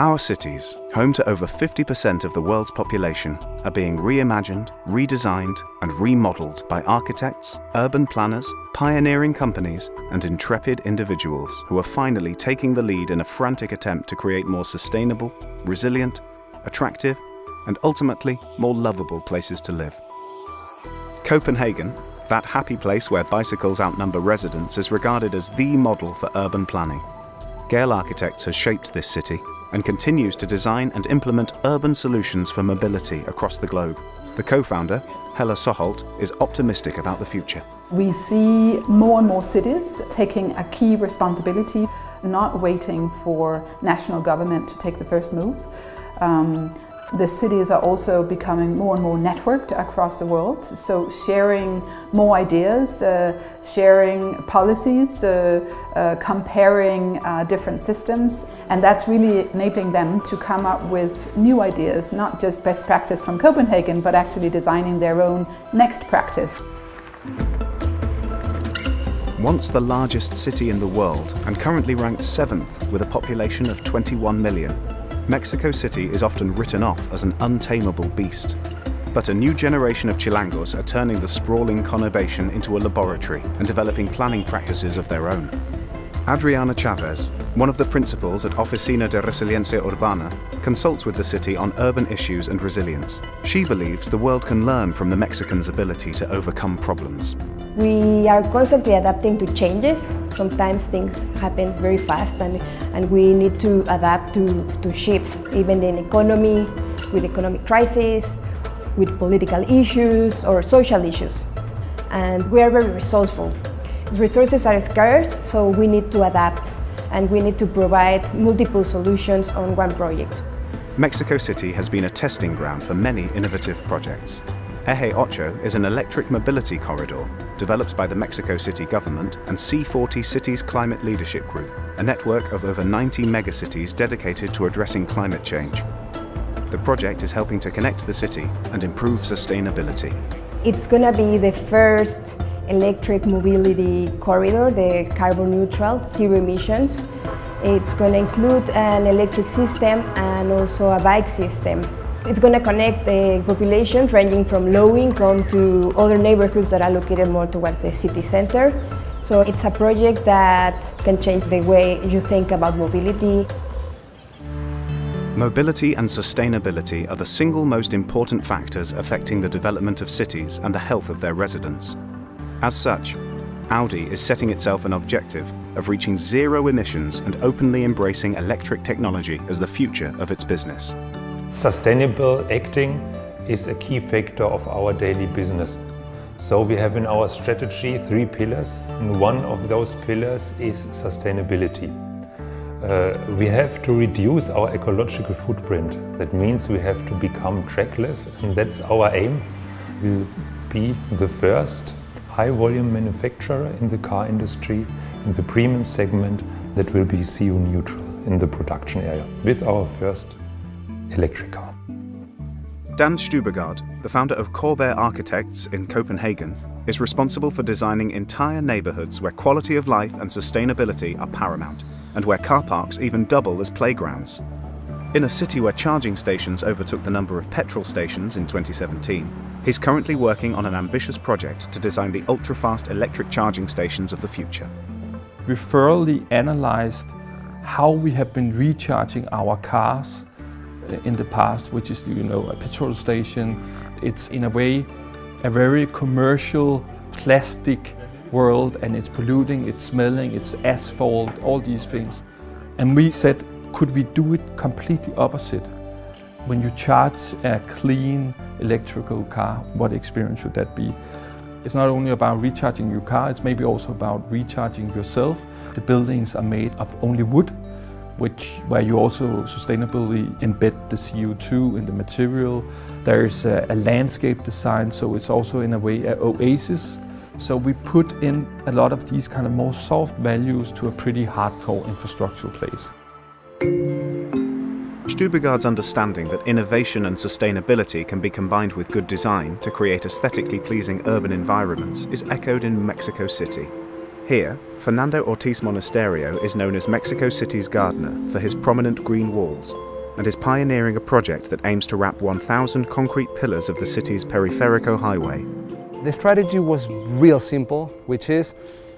Our cities, home to over 50% of the world's population, are being reimagined, redesigned and remodeled by architects, urban planners, pioneering companies and intrepid individuals who are finally taking the lead in a frantic attempt to create more sustainable, resilient, attractive and ultimately more lovable places to live. Copenhagen, that happy place where bicycles outnumber residents, is regarded as the model for urban planning. Gehl Architects has shaped this city and continues to design and implement urban solutions for mobility across the globe. The co-founder, Helle Soholt, is optimistic about the future. We see more and more cities taking a key responsibility, not waiting for national government to take the first move. The cities are also becoming more and more networked across the world, so sharing more ideas, sharing policies, comparing different systems, and that's really enabling them to come up with new ideas, not just best practice from Copenhagen, but actually designing their own next practice. Once the largest city in the world and currently ranked 7th with a population of 21 million, Mexico City is often written off as an untamable beast. But a new generation of Chilangos are turning the sprawling conurbation into a laboratory and developing planning practices of their own. Adriana Chavez, one of the principals at Oficina de Resiliencia Urbana, consults with the city on urban issues and resilience. She believes the world can learn from the Mexicans' ability to overcome problems. We are constantly adapting to changes. Sometimes things happen very fast and we need to adapt to shifts, even in economy, with economic crisis, with political issues or social issues. And we are very resourceful. Resources are scarce, so we need to adapt and we need to provide multiple solutions on one project. Mexico City has been a testing ground for many innovative projects. Eje 8 is an electric mobility corridor developed by the Mexico City government and C40 Cities Climate Leadership Group, a network of over 90 megacities dedicated to addressing climate change. The project is helping to connect the city and improve sustainability. It's going to be the first electric mobility corridor, the carbon neutral, zero emissions. It's going to include an electric system and also a bike system. It's going to connect the population ranging from low income to other neighborhoods that are located more towards the city center. So it's a project that can change the way you think about mobility. Mobility and sustainability are the single most important factors affecting the development of cities and the health of their residents. As such, Audi is setting itself an objective of reaching zero emissions and openly embracing electric technology as the future of its business. Sustainable acting is a key factor of our daily business. So we have in our strategy 3 pillars, and one of those pillars is sustainability. We have to reduce our ecological footprint. That means we have to become trackless, and that's our aim. We'll be the first high-volume manufacturer in the car industry, in the premium segment, that will be CO neutral in the production area with our first electric car. Dan Stubbergaard, the founder of COBE Architects in Copenhagen, is responsible for designing entire neighborhoods where quality of life and sustainability are paramount, and where car parks even double as playgrounds. In a city where charging stations overtook the number of petrol stations in 2017, he's currently working on an ambitious project to design the ultra-fast electric charging stations of the future. We thoroughly analyzed how we have been recharging our cars in the past, which is, a petrol station. It's in a way a very commercial plastic world, and it's polluting, it's smelling, it's asphalt, all these things. And we said, could we do it completely opposite? When you charge a clean electrical car, what experience should that be? It's not only about recharging your car, it's maybe also about recharging yourself. The buildings are made of only wood, where you also sustainably embed the CO2 in the material. There's a landscape design, so it's also in a way an oasis. So we put in a lot of these kind of more soft values to a pretty hardcore infrastructural place. Stubbergaard's understanding that innovation and sustainability can be combined with good design to create aesthetically pleasing urban environments is echoed in Mexico City. Here, Fernando Ortiz Monasterio is known as Mexico City's gardener for his prominent green walls, and is pioneering a project that aims to wrap 1,000 concrete pillars of the city's Periférico highway. The strategy was real simple, which is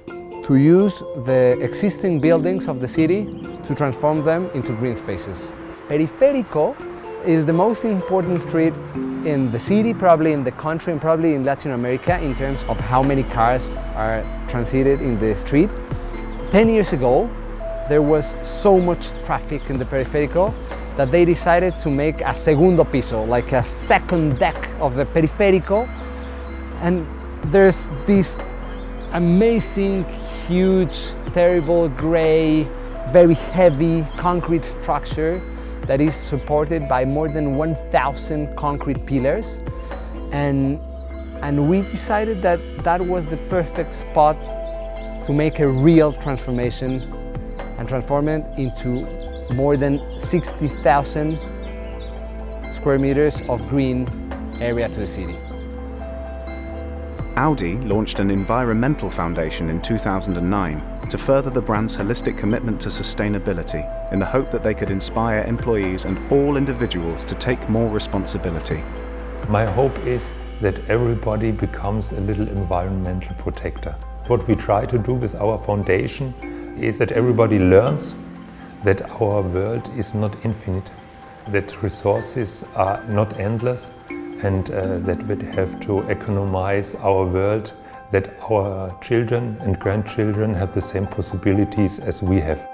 to use the existing buildings of the city to transform them into green spaces. Periférico is the most important street in the city, probably in the country, and probably in Latin America in terms of how many cars are transited in the street. 10 years ago, there was so much traffic in the Periférico that they decided to make a segundo piso, like a second deck of the Periférico. And there's this amazing, huge, terrible, gray, very heavy concrete structure that is supported by more than 1,000 concrete pillars. And we decided that that was the perfect spot to make a real transformation and transform it into more than 60,000 square meters of green area to the city. Audi launched an environmental foundation in 2009 to further the brand's holistic commitment to sustainability in the hope that they could inspire employees and all individuals to take more responsibility. My hope is that everybody becomes a little environmental protector. What we try to do with our foundation is that everybody learns that our world is not infinite, that resources are not endless, and that we have to economize our world, that our children and grandchildren have the same possibilities as we have.